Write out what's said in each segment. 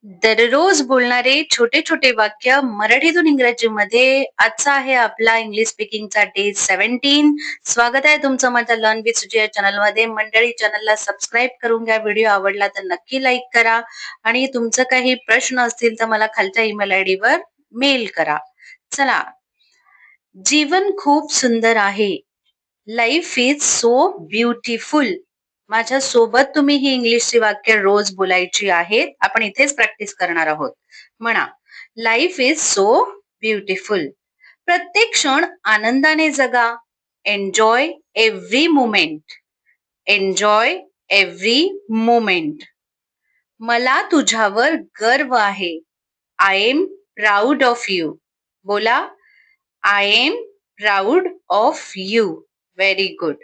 दररोज बोलणारे छोटे छोटे वाक्य मराठीतून इंग्रजीमध्ये. आजचा आहे आपला इंग्लिश स्पीकिंगचा डे 17. स्वागत आहे तुमचं माझ्या लर्न विथ सुजी या चॅनलमध्ये. मंडळी, चॅनलला सबस्क्राईब करून घ्या. व्हिडिओ आवडला तर नक्की लाईक करा आणि तुमचं काही प्रश्न असतील तर मला खालच्या ईमेल आयडी वर मेल करा. चला, जीवन खूप सुंदर आहे. Life is so beautiful. माझ्या सोबत तुम्ही ही इंग्लिशची वाक्य रोज बोलायची आहेत. आपण इथेच प्रॅक्टिस करणार आहोत. म्हणा, लाईफ इज सो ब्युटिफुल. प्रत्येक क्षण आनंदाने जगा. Enjoy every moment. Enjoy every moment. मला तुझ्यावर गर्व आहे. I am proud of you. बोला, I am proud of you. Very good.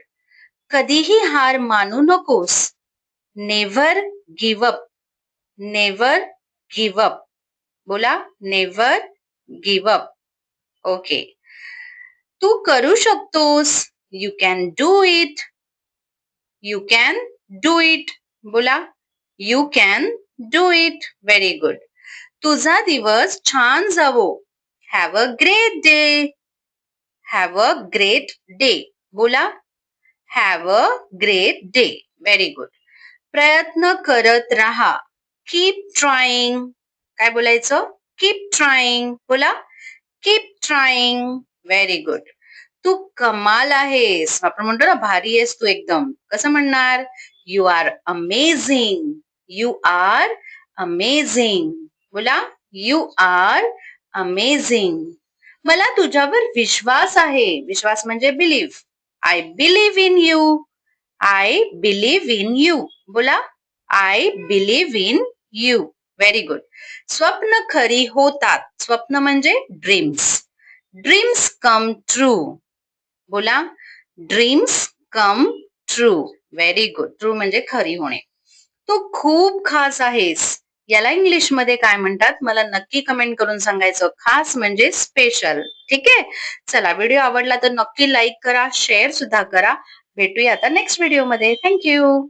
कधीही हार मानू नकोस. Never give up. Never give up. बोला, नेव्हर गिव्ह अप. ओके. तू करू शकतोस. You can do it. You can do it. बोला, you can do it. Very good. तुझा दिवस छान जावो. Have a great day. Have a great day. बोला, have a great day. Very good. प्रयत्न करत राहा. Keep trying. काय बोलायचं? Keep trying. बोला, कीप ट्राईंग. Very good. तू कमाल आहेस. आपण म्हणतो ना, भारी आहेस तू एकदम. कसं म्हणणार? You are amazing. You are amazing. बोला, यू आर अमेझिंग. मला तुझ्यावर विश्वास आहे. विश्वास म्हणजे believe. I believe in you. I believe in you. बोला, I believe in you. Very good. स्वप्न खरी होतात. स्वप्न म्हणजे ड्रीम्स. Dreams come true. बोला, dreams come true. Very good. True म्हणजे खरी होणे. तू खूप खास आहेस. याला इंग्लिश मध्ये काय म्हणतात मला नक्की कमेंट करून सांगायचं. खास म्हणजे स्पेशल. ठीक आहे. चला, व्हिडिओ आवडला तर नक्की लाईक करा, शेअर सुद्धा करा. भेटूया आता नेक्स्ट व्हिडिओ मध्ये. थँक्यू.